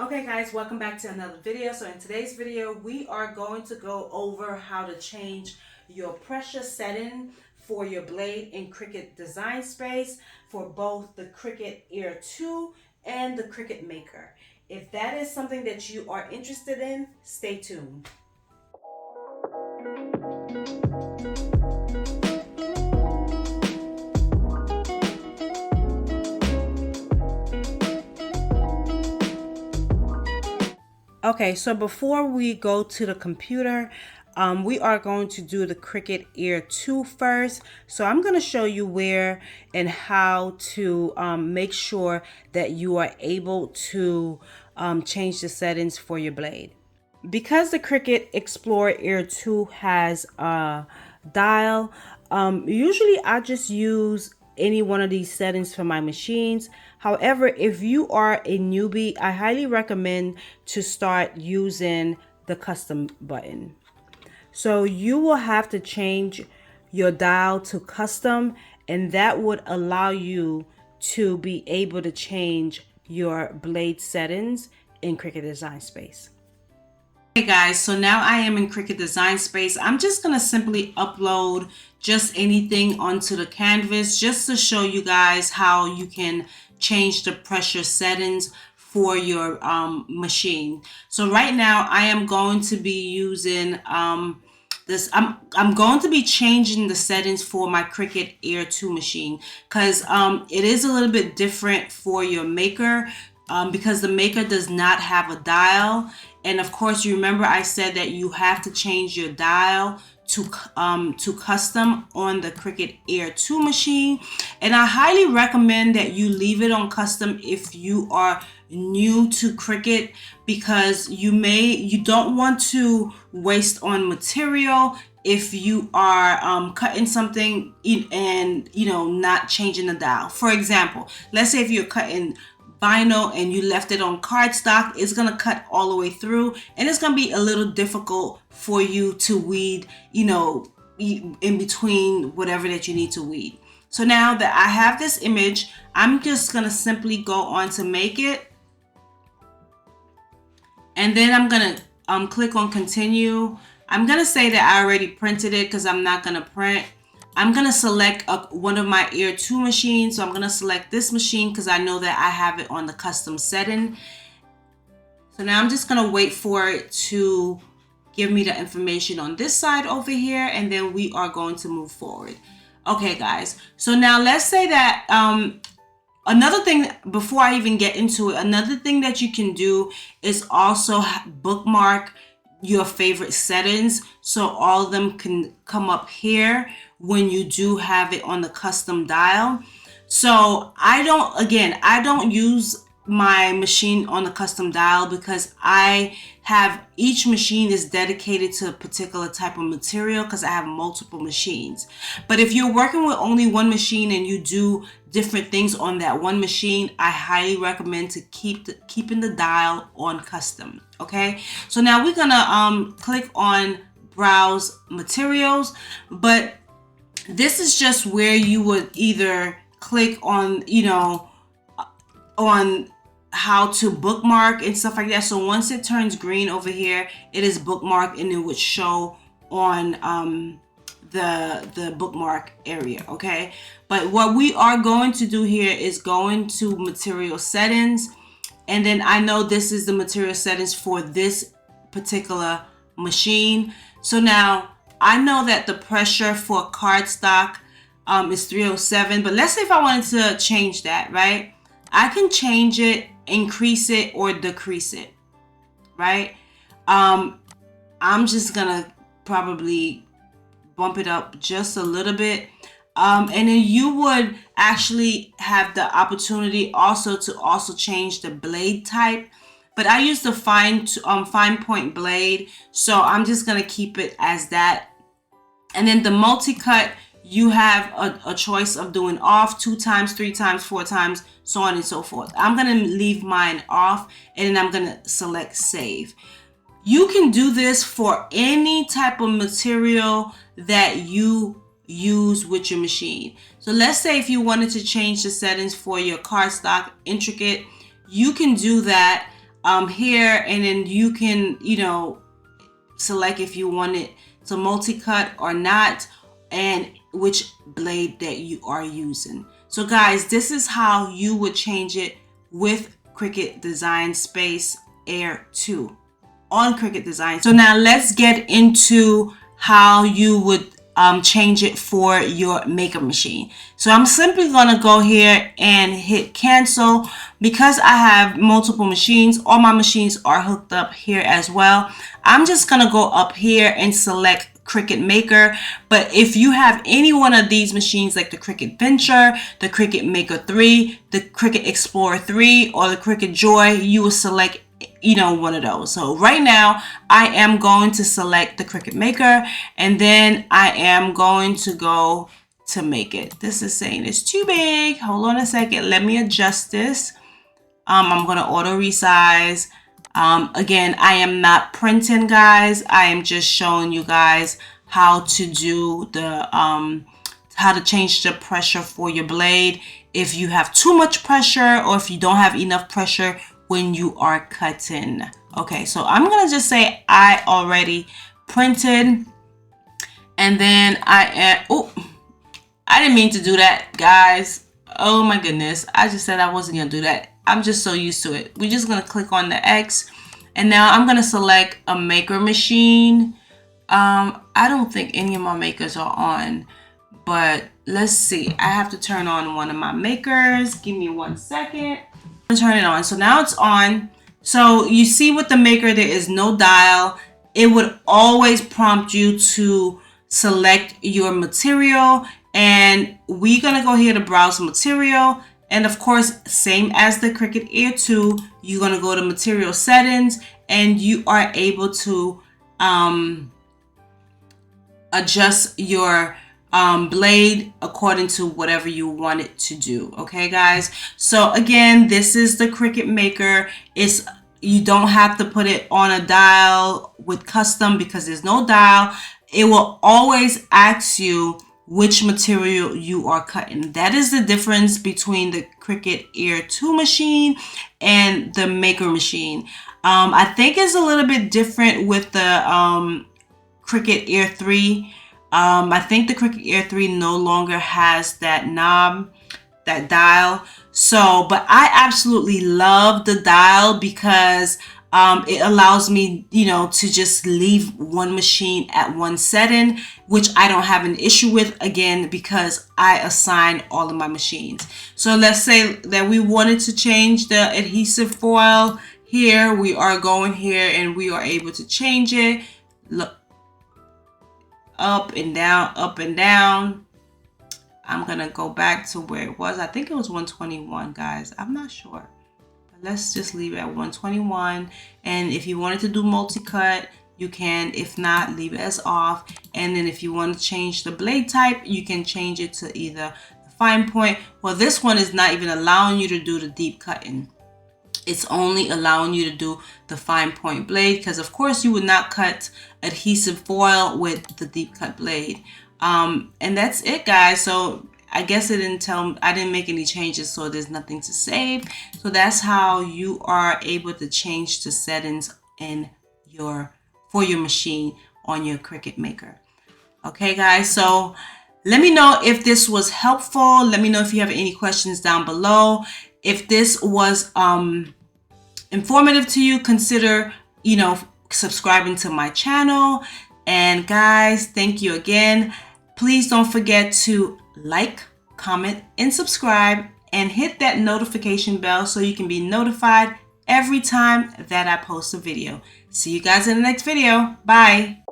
Okay guys, welcome back to another video. So in today's video, we are going to go over how to change your pressure setting for your blade in Cricut Design Space for both the Cricut Air 2 and the Cricut Maker. If that is something that you are interested in, stay tuned. Okay, so before we go to the computer, we are going to do the Cricut Air 2 first. So I'm going to show you where and how to make sure that you are able to change the settings for your blade. Because the Cricut Explorer Air 2 has a dial, usually I just use any one of these settings for my machines. However, if you are a newbie, I highly recommend to start using the custom button. So you will have to change your dial to custom, and that would allow you to be able to change your blade settings in Cricut Design Space. Hey guys, so now I am in Cricut Design Space. I'm just going to simply upload just anything onto the canvas just to show you guys how you can change the pressure settings for your machine. So right now I am going to be using this. I'm going to be changing the settings for my Cricut Air 2 machine because it is a little bit different for your Maker because the Maker does not have a dial. And of course, you remember I said that you have to change your dial to custom on the Cricut Air 2 machine. And I highly recommend that you leave it on custom if you are new to Cricut, because you don't want to waste on material if you are cutting something and not changing the dial. For example, let's say if you're cutting vinyl and you left it on cardstock, it's gonna cut all the way through, and it's gonna be a little difficult for you to weed, in between whatever that you need to weed. So now that I have this image, I'm just gonna simply go on to make it, and then I'm gonna click on continue. I'm gonna say that I already printed it because I'm not gonna print. I'm going to select one of my Air 2 machines. So I'm going to select this machine because I know that I have it on the custom setting. So now I'm just going to wait for it to give me the information on this side over here, and then we are going to move forward. Okay, guys. So now let's say that another thing, before I even get into it, another thing that you can do is also bookmark your favorite settings, so all of them can come up here when you do have it on the custom dial. So I don't use my machine on the custom dial because each machine is dedicated to a particular type of material because I have multiple machines. But if you're working with only one machine and you do different things on that one machine, I highly recommend to keeping the dial on custom. Okay, so now we're gonna click on browse materials, but this is just where you would either click on on how to bookmark and stuff like that. So once it turns green over here, it is bookmarked, and it would show on the bookmark area. Okay, but what we are going to do here is go into material settings, and then I know this is the material settings for this particular machine. So now I know that the pressure for cardstock is 307, but let's say if I wanted to change that, right? I can change it, increase it, or decrease it, right? I'm just gonna probably bump it up just a little bit. And then you would actually have the opportunity to change the blade type. But I use the fine point blade, so I'm just gonna keep it as that. And then the multi-cut, you have a choice of doing off 2 times, 3 times, 4 times, so on and so forth. I'm gonna leave mine off, and then I'm gonna select save. You can do this for any type of material that you use with your machine. So let's say if you wanted to change the settings for your cardstock intricate, you can do that. here, and then you can, you know, select if you want it to multi-cut or not, and which blade that you are using. So guys, this is how you would change it with Cricut Design Space Air 2 on Cricut Design. So now let's get into how you would change it for your Maker machine. So I'm simply gonna go here and hit cancel. Because I have multiple machines, all my machines are hooked up here as well. I'm just gonna go up here and select Cricut Maker. But if you have any one of these machines, like the Cricut Venture, the Cricut Maker 3, the Cricut Explorer 3, or the Cricut Joy, you will select, you know, one of those. So right now I am going to select the Cricut Maker, and then I am going to go to make it. This is saying it's too big. Hold on a second, let me adjust this. I'm going to auto resize. Again, I am not printing, guys. I am just showing you guys how to do the how to change the pressure for your blade if you have too much pressure or if you don't have enough pressure when you are cutting. Okay, so I'm gonna just say I already printed, and then oh, I didn't mean to do that, guys. Oh my goodness, I just said I wasn't gonna do that. I'm just so used to it. We're just gonna click on the X, and now I'm gonna select a Maker machine. I don't think any of my makers are on, but let's see. I have to turn on one of my makers. Give me 1 second. Turn it on. So now it's on. So you see with the Maker there is no dial. It would always prompt you to select your material, and we're gonna go here to browse material, and of course, same as the Cricut Air 2, you're gonna go to material settings, and you are able to adjust your blade according to whatever you want it to do. Okay, guys. So again, this is the Cricut Maker. You don't have to put it on a dial with custom because there's no dial. It will always ask you which material you are cutting. That is the difference between the Cricut Air 2 machine and the Maker machine. I think it's a little bit different with the Cricut Air 3. I think the Cricut Air 3 no longer has that knob, that dial. So, but I absolutely love the dial because it allows me, you know, to just leave one machine at one setting, which I don't have an issue with, again, because I assign all of my machines. So let's say that we wanted to change the adhesive foil here. We are going here and we are able to change it. Look, up and down, up and down. I'm gonna go back to where it was. I think it was 121, guys. I'm not sure. But let's just leave it at 121. And if you wanted to do multi-cut, you can. If not, leave it as off. And then if you want to change the blade type, you can change it to either the fine point. Well, this one is not even allowing you to do the deep cutting. It's only allowing you to do the fine point blade, because of course you would not cut adhesive foil with the deep cut blade. And that's it, guys. So I guess it didn't tell, I didn't make any changes, so there's nothing to save. So that's how you are able to change the settings in for your machine on your Cricut Maker. Okay, guys, so let me know if this was helpful. Let me know if you have any questions down below. If this was informative to you, consider, you know, subscribing to my channel. And guys, thank you again. Please don't forget to like, comment, and subscribe, and hit that notification bell so you can be notified every time that I post a video. See you guys in the next video. Bye.